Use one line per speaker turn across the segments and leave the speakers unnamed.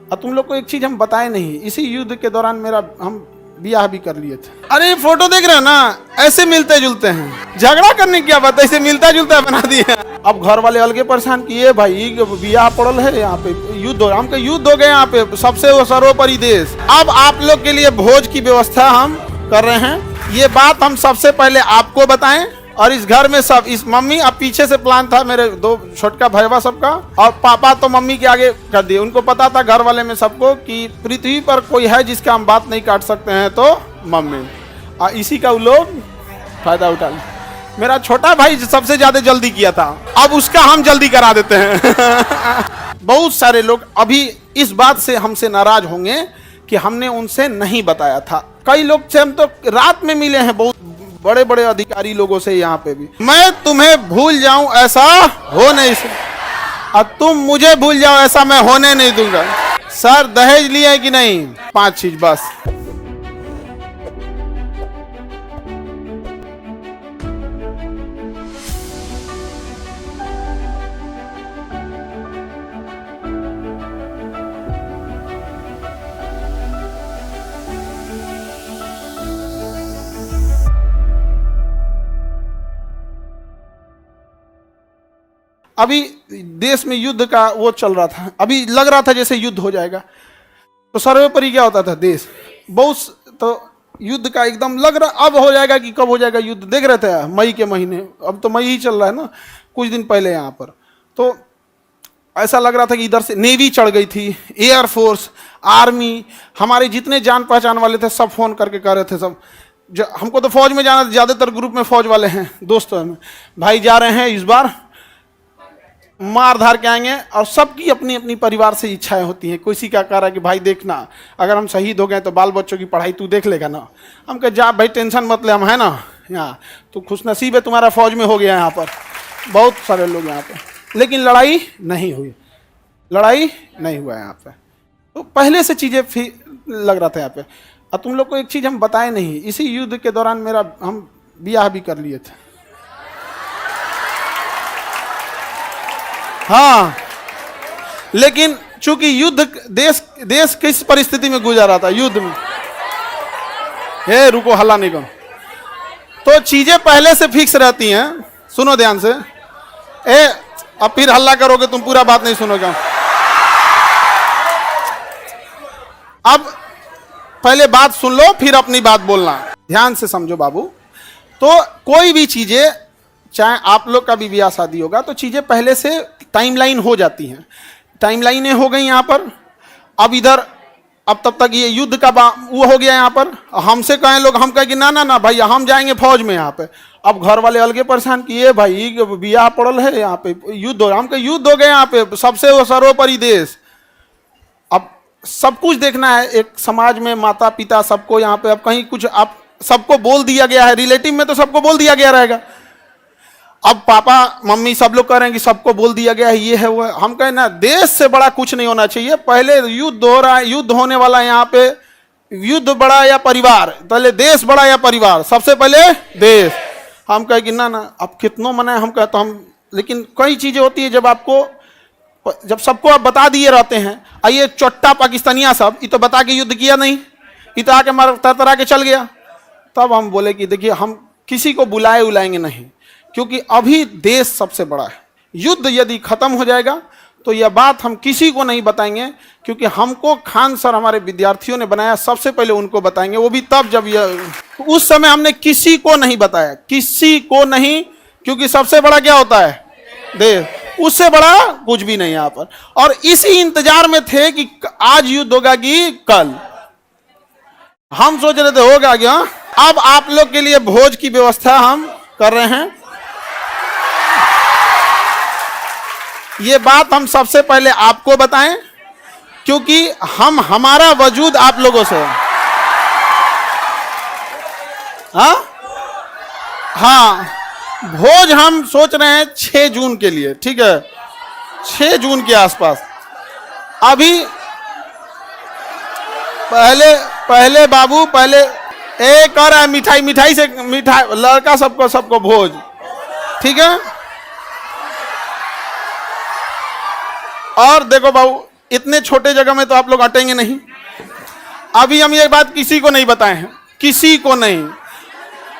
और तुम लोग को एक चीज हम बताए नहीं, इसी युद्ध के दौरान हम ब्याह भी कर लिए थे। अरे फोटो देख रहे हो ना, ऐसे मिलते जुलते हैं, झगड़ा करने की क्या बात है, ऐसे मिलता जुलता बना दिया। अब घर वाले अलगे परेशान किए, भाई ब्याह पड़ल है यहाँ पे, युद्ध हो, हमके युद्ध हो गए यहाँ पे, सबसे सर्वोपरि देश। अब आप लोग के लिए भोज की व्यवस्था हम कर रहे हैं, ये बात हम सबसे पहले आपको बताएं। और इस घर में सब, इस मम्मी, अब पीछे से प्लान था मेरे दो छोटका भैया सबका, और पापा तो मम्मी के आगे कर दिए। उनको पता था घर वाले में सबको कि पृथ्वी पर कोई है जिसका हम बात नहीं काट सकते हैं तो मम्मी, और इसी का वो लोग फायदा उठा लिया। मेरा छोटा भाई सबसे ज्यादा जल्दी किया था, अब उसका हम जल्दी करा देते हैं। बहुत सारे लोग अभी इस बात से हमसे नाराज होंगे कि हमने उनसे नहीं बताया था। कई लोग से हम तो रात में मिले हैं, बहुत बड़े बड़े अधिकारी लोगों से यहाँ पे भी। मैं तुम्हें भूल जाऊं ऐसा हो नहीं सकता, और तुम मुझे भूल जाओ ऐसा मैं होने नहीं दूंगा। सर दहेज लिए कि नहीं? 5 चीज बस। अभी देश में युद्ध का वो चल रहा था, अभी लग रहा था जैसे युद्ध हो जाएगा। तो सर्वोपरि क्या होता था, देश। बहुत तो युद्ध का एकदम लग रहा, अब हो जाएगा कि कब हो जाएगा युद्ध, देख रहे थे मई के महीने, अब तो मई ही चल रहा है ना, कुछ दिन पहले यहाँ पर। तो ऐसा लग रहा था कि इधर से नेवी चढ़ गई थी, एयरफोर्स, आर्मी, हमारे जितने जान पहचान वाले थे सब फोन करके कह रहे थे सब, हमको तो फौज में जाना, ज्यादातर ग्रुप में फौज वाले हैं दोस्तों में, भाई जा रहे हैं इस बार, मार धार के आएंगे। और सबकी अपनी अपनी परिवार से इच्छाएं होती हैं। किसी का कह रहा है कि भाई देखना, अगर हम शहीद हो गए तो बाल बच्चों की पढ़ाई तू देख लेगा ना। हम कहे जा भाई टेंशन मत ले, हम है ना यहाँ, तो खुशनसीब है तुम्हारा फौज में हो गया यहाँ पर, बहुत सारे लोग यहाँ पे। लेकिन लड़ाई नहीं हुई, लड़ाई नहीं हुआ यहाँ पे। तो पहले से चीजें लग रहा था यहाँ पे। और तुम लोग को एक चीज हम बताए नहीं, इसी युद्ध के दौरान हम ब्याह भी कर लिए थे। हाँ, लेकिन चूंकि युद्ध, देश किस परिस्थिति में गुजर रहा था युद्ध में, हे रुको हल्ला नहीं करो, तो चीजें पहले से फिक्स रहती हैं। सुनो ध्यान से, अब फिर हल्ला करोगे तुम, पूरा बात नहीं सुनोगे। अब पहले बात सुन लो फिर अपनी बात बोलना, ध्यान से समझो बाबू। तो कोई भी चीजें, चाहे आप लोग का भी ब्याह शादी होगा, तो चीजें पहले से टाइमलाइन हो जाती हैं। टाइमलाइनें हो गई यहाँ पर। अब इधर, अब तब तक ये युद्ध का वो हो गया यहाँ पर। हमसे कहें लोग, हम कहें कि ना ना ना भाई हम जाएंगे फौज में यहाँ पे। अब घर वाले अलगे परेशान किए, भाई ब्याह पड़ल है यहाँ पे, युद्ध हो, हम कहे युद्ध हो गए यहाँ पे, सबसे सर्वोपरि देश। अब सब कुछ देखना है एक समाज में, माता पिता सबको यहाँ पे। अब कहीं कुछ आप सबको बोल दिया गया है, रिलेटिव में तो सबको बोल दिया गया रहेगा। अब पापा मम्मी सब लोग कह रहे हैं कि सबको बोल दिया गया है, ये है वो है। हम कहें ना, देश से बड़ा कुछ नहीं होना चाहिए। पहले युद्ध हो रहा है, युद्ध होने वाला है यहाँ पे, युद्ध बड़ा या परिवार, पहले देश बड़ा या परिवार, सबसे पहले देश। हम कहे कि ना ना, अब कितनों मनाए, हम कहे तो हम, लेकिन कई चीजें होती है जब सबको आप बता दिए रहते हैं। ये चोट्टा पाकिस्तानिया सब, ये तो बता के युद्ध किया नहीं, ये तो आके मार तरह के चल गया। तब हम बोले कि देखिए हम किसी को बुलाएंगे नहीं, क्योंकि अभी देश सबसे बड़ा है। युद्ध यदि खत्म हो जाएगा तो यह बात हम किसी को नहीं बताएंगे, क्योंकि हमको खान सर हमारे विद्यार्थियों ने बनाया, सबसे पहले उनको बताएंगे, वो भी तब जब यह, उस समय हमने किसी को नहीं बताया, किसी को नहीं, क्योंकि सबसे बड़ा क्या होता है, देश, उससे बड़ा कुछ भी नहीं यहाँ पर। और इसी इंतजार में थे कि आज युद्ध होगा कि कल। हम सोच रहे थे होगा क्या। अब आप लोग के लिए भोज की व्यवस्था हम कर रहे हैं। ये बात हम सबसे पहले आपको बताएं, क्योंकि हमारा वजूद आप लोगों से। हाँ, भोज हम सोच रहे हैं 6 जून के लिए, ठीक है, 6 जून के आसपास। अभी पहले बाबू पहले एक और है, मिठाई से लड़का सबको भोज, ठीक है। और देखो बाबू, इतने छोटे जगह में तो आप लोग अटेंगे नहीं। अभी हम ये बात किसी को नहीं बताए हैं, किसी को नहीं।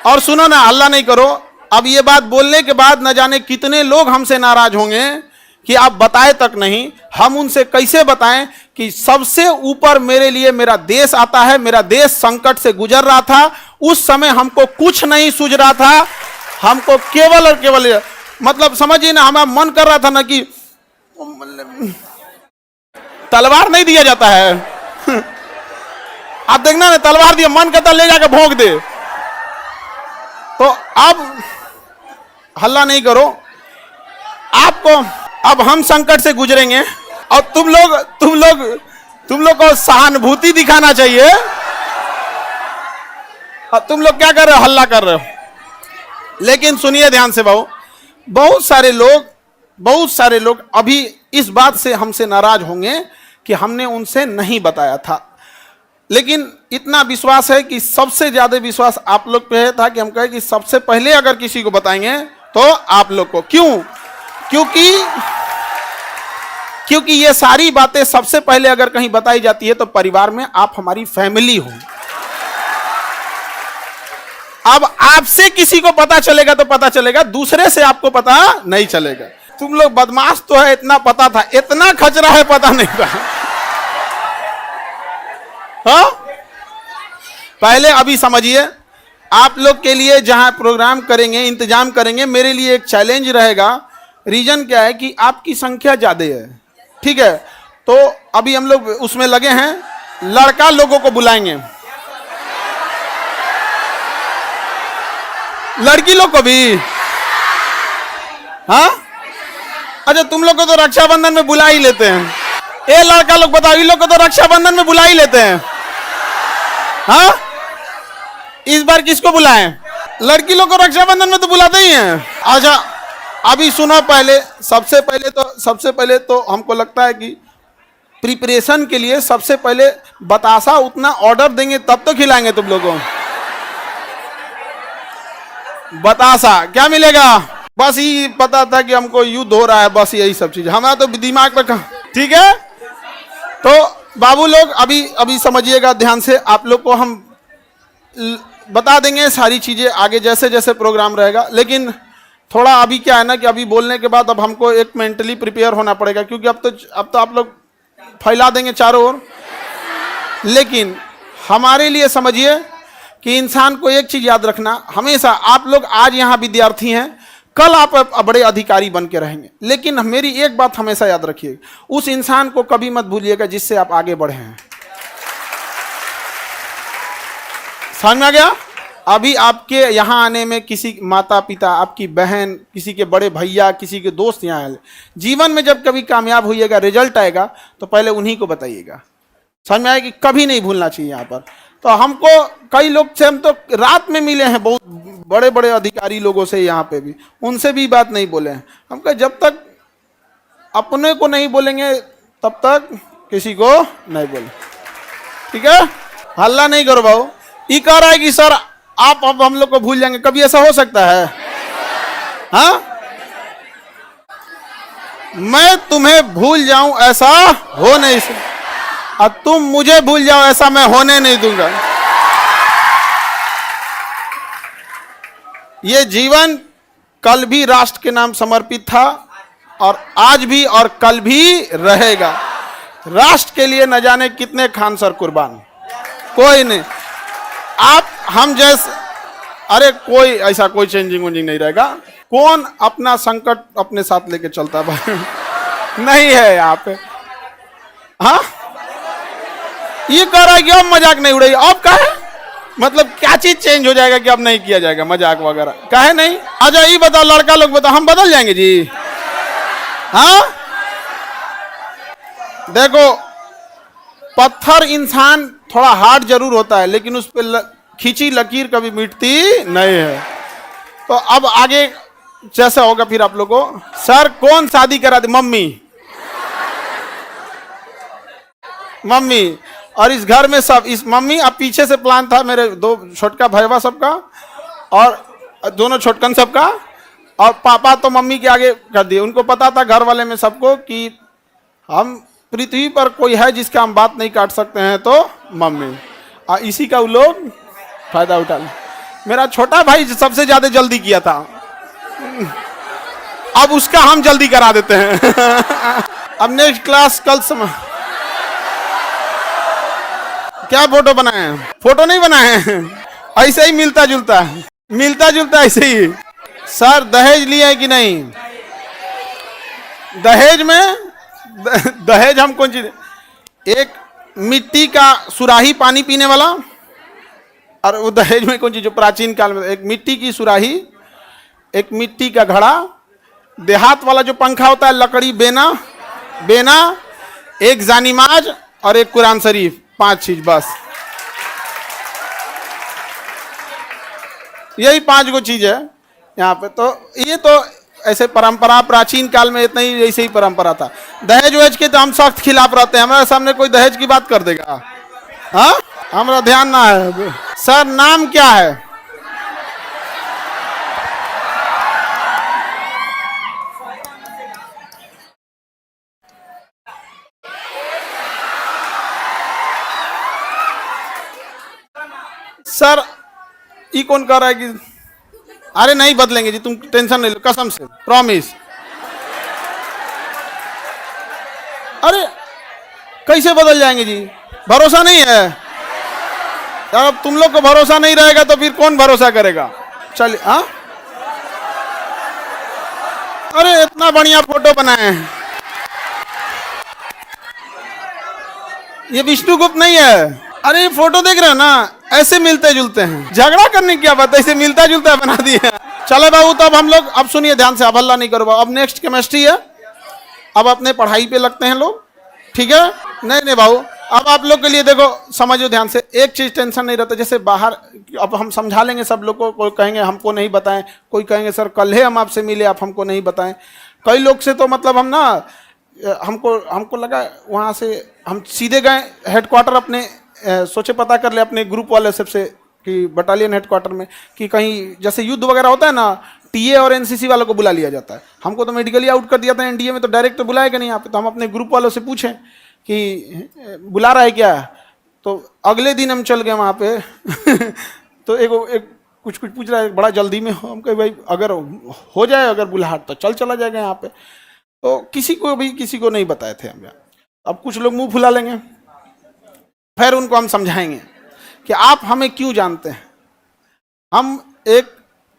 और सुनो ना, हल्ला नहीं करो। अब ये बात बोलने के बाद न जाने कितने लोग हमसे नाराज होंगे कि आप बताए तक नहीं। हम उनसे कैसे बताएं कि सबसे ऊपर मेरे लिए मेरा देश आता है। मेरा देश संकट से गुजर रहा था, उस समय हमको कुछ नहीं सूझ रहा था। हमको केवल और केवल मतलब समझिए ना, हमारा मन कर रहा था ना कि तलवार नहीं दिया जाता है आप देखना ना, तलवार दिया, मन करता ले जाकर भोंक दे। तो अब हल्ला नहीं करो। आपको अब हम संकट से गुजरेंगे और तुम लोग को सहानुभूति दिखाना चाहिए। और तुम लोग क्या कर रहे हो, हल्ला कर रहे हो। लेकिन सुनिए ध्यान से भाऊ, बहुत सारे लोग अभी इस बात से हमसे नाराज होंगे कि हमने उनसे नहीं बताया था। लेकिन इतना विश्वास है कि सबसे ज्यादा विश्वास आप लोग पे था कि हम कहें कि सबसे पहले अगर किसी को बताएंगे तो आप लोग को। क्यों? क्योंकि ये सारी बातें सबसे पहले अगर कहीं बताई जाती है तो परिवार में आप हमारी फैमिली हो। अब आपसे किसी को पता चलेगा तो पता चलेगा, दूसरे से आपको पता नहीं चलेगा। तुम लोग बदमाश तो है, इतना पता था, इतना खचरा है पता नहीं था। हाँ? पहले अभी समझिए, आप लोग के लिए जहां प्रोग्राम करेंगे, इंतजाम करेंगे, मेरे लिए एक चैलेंज रहेगा। रीजन क्या है कि आपकी संख्या ज्यादा है, ठीक है? तो अभी हम लोग उसमें लगे हैं, लड़का लोगों को बुलाएंगे, लड़की लोग को भी। हाँ, अच्छा, तुम लोग को तो रक्षाबंधन में बुला ही लेते हैं। ए लड़का लोग बताओ, इन लोग को तो रक्षाबंधन में बुला ही लेते हैं। हाँ, इस बार किसको बुलाएं? लड़की लोग को रक्षाबंधन में तो बुलाते ही हैं। अच्छा, अभी सुनो, सबसे पहले तो हमको लगता है कि प्रिपरेशन के लिए सबसे पहले बतासा उतना ऑर्डर देंगे तब तो खिलाएंगे तुम लोगों को। बतासा क्या मिलेगा? बस ये पता था कि हमको युद्ध हो रहा है, बस यही सब चीज हमारा तो दिमाग पे कहाँ। ठीक है, तो बाबू लोग अभी समझिएगा ध्यान से। आप लोग को हम बता देंगे सारी चीजें आगे जैसे जैसे प्रोग्राम रहेगा। लेकिन थोड़ा अभी क्या है ना कि अभी बोलने के बाद अब हमको एक मेंटली प्रिपेयर होना पड़ेगा, क्योंकि अब तो आप लोग फैला देंगे चारों ओर। लेकिन हमारे लिए समझिए कि इंसान को एक चीज याद रखना हमेशा, आप लोग आज यहाँ विद्यार्थी हैं, कल आप बड़े अधिकारी बन के रहेंगे। लेकिन मेरी एक बात हमेशा याद रखिए, उस इंसान को कभी मत भूलिएगा जिससे आप आगे बढ़े हैं। समझ में आ गया? अभी आपके यहाँ आने में किसी माता पिता, आपकी बहन, किसी के बड़े भैया, किसी के दोस्त यहाँ आए। जीवन में जब कभी कामयाब होइएगा, रिजल्ट आएगा, तो पहले उन्हीं को बताइएगा। समझ में आया कि कभी नहीं भूलना चाहिए यहाँ पर। तो हमको कई लोग से हम तो रात में मिले हैं, बहुत बड़े बड़े अधिकारी लोगों से यहाँ पे भी, उनसे भी बात नहीं बोले हैं। हम कहे जब तक अपने को नहीं बोलेंगे तब तक किसी को नहीं बोले। ठीक है, हल्ला नहीं करो भाऊ। ये कह रहा है कि सर आप अब हम लोग को भूल जाएंगे, कभी ऐसा हो सकता है? हाँ, मैं तुम्हें भूल जाऊं ऐसा हो नहीं सकता, और तुम मुझे भूल जाओ ऐसा मैं होने नहीं दूंगा। ये जीवन कल भी राष्ट्र के नाम समर्पित था, और आज भी और कल भी रहेगा। राष्ट्र के लिए न जाने कितने खान सर कुर्बान, कोई नहीं। आप हम जैसे, अरे कोई ऐसा कोई चेंजिंग नहीं रहेगा। कौन अपना संकट अपने साथ लेके चलता भाई? नहीं है यहाँ पे। हाँ, ये कह रहा है कि अब मजाक नहीं उड़ेगी। अब कहे मतलब क्या चीज चेंज हो जाएगा कि अब नहीं किया जाएगा मजाक वगैरह? कहे नहीं। अच्छा ये बताओ, लड़का लोग बताओ, हम बदल जाएंगे जी? हाँ, देखो, पत्थर इंसान थोड़ा हार्ड जरूर होता है, लेकिन उस पर खींची लकीर कभी मिटती नहीं है। तो अब आगे जैसा होगा फिर आप लोगों को। सर कौन शादी करा दे? मम्मी। और इस घर में सब, इस मम्मी, अब पीछे से प्लान था मेरे दो छोटका भैया सबका और दोनों छोटकन सबका, और पापा तो मम्मी के आगे कर दिए। उनको पता था घर वाले में सबको कि हम पृथ्वी पर कोई है जिसका हम बात नहीं काट सकते हैं तो मम्मी। इसी का वो लोग फायदा उठा ले। मेरा छोटा भाई सबसे ज्यादा जल्दी किया था, अब उसका हम जल्दी करा देते हैं। अब नेक्स्ट क्लास कल समय क्या फोटो बनाए हैं? फोटो नहीं बनाए हैं, ऐसे ही मिलता जुलता ऐसे ही। सर दहेज लिया है कि नहीं? दहेज में दहेज हम कौन चीज, एक मिट्टी का सुराही पानी पीने वाला, और वो दहेज में कौन चीज जो प्राचीन काल में एक मिट्टी की सुराही, एक मिट्टी का घड़ा, देहात वाला जो पंखा होता है लकड़ी, बेना, एक जानिमाज और एक कुरान शरीफ, 5 चीज बस। यही 5 गो चीज है यहाँ पे। तो ये तो ऐसे परंपरा प्राचीन काल में इतना ही ऐसे ही परंपरा था। दहेज वेज के तो हम सख्त खिलाफ रहते हैं। हमारे सामने कोई दहेज की बात कर देगा, हाँ हमारा ध्यान ना है। सर नाम क्या है? सर ये कौन कह रहा है कि अरे नहीं बदलेंगे जी, तुम टेंशन नहीं लो, कसम से प्रॉमिस। अरे कैसे बदल जाएंगे जी, भरोसा नहीं है यार। अब तुम लोग को भरोसा नहीं रहेगा तो फिर कौन भरोसा करेगा? चलिए हाँ, अरे इतना बढ़िया फोटो बनाए हैं। ये विष्णुगुप्त नहीं है। अरे ये फोटो देख रहे हो ना, ऐसे मिलते जुलते हैं। झगड़ा करने की क्या बात है, ऐसे मिलता जुलता बना दिया। चले बाबू, तब हम लोग अब सुनिए ध्यान से, अब हल्ला नहीं करो। अब नेक्स्ट केमिस्ट्री है, अब अपने पढ़ाई पे लगते हैं लोग, ठीक है? नहीं बाबू, अब आप लोग के लिए देखो समझो ध्यान से, एक चीज टेंशन नहीं रहता। जैसे बाहर अब हम समझा लेंगे सब लोग को, कोई कहेंगे हमको नहीं बताएं, कोई कहेंगे सर कल ही हम आपसे मिले, आप हमको नहीं बताएं। कई लोग से तो मतलब हम ना, हमको लगा वहाँ से हम सीधे गए हेडक्वार्टर अपने, सोचे पता कर ले अपने ग्रुप वाले सबसे कि बटालियन हेडक्वार्टर में कि कहीं जैसे युद्ध वगैरह होता है ना, टीए और एनसीसी वालों को बुला लिया जाता है। हमको तो मेडिकली आउट कर दिया था एनडीए में, तो डायरेक्ट तो बुलाएगा नहीं यहाँ पे। तो हम अपने ग्रुप वालों से पूछें कि बुला रहा है क्या, तो अगले दिन हम चल गए वहाँ पे। तो एक कुछ पूछ रहा है, बड़ा जल्दी में हो। हम कहे भाई अगर हो जाए अगर बुलाहट तो चला जाएगा यहाँ पे। तो किसी को नहीं बताए थे हम यहाँ। अब कुछ लोग मुंह फुला लेंगे, फिर उनको हम समझाएंगे कि आप हमें क्यों जानते हैं, हम एक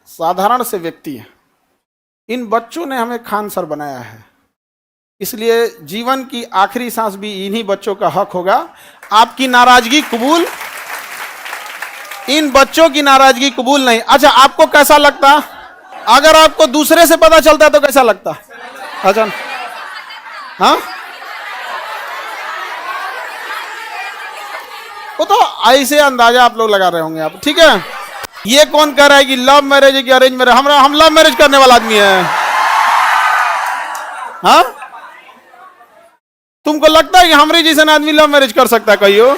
साधारण से व्यक्ति हैं। इन बच्चों ने हमें खान सर बनाया है, इसलिए जीवन की आखिरी सांस भी इन्हीं बच्चों का हक होगा। आपकी नाराजगी कबूल, इन बच्चों की नाराजगी कबूल नहीं। अच्छा आपको कैसा लगता अगर आपको दूसरे से पता चलता तो कैसा लगता? अच्छा हाँ, वो तो ऐसे अंदाजा आप लोग लगा रहे होंगे आप, ठीक है? ये कौन कह रहा है कि लव मैरिज है कि अरेंज मैरिज? हम लव मैरिज करने वाला आदमी है। हाँ, तुमको लगता है कि हमारे जैसा आदमी लव मैरिज कर सकता है? कहियो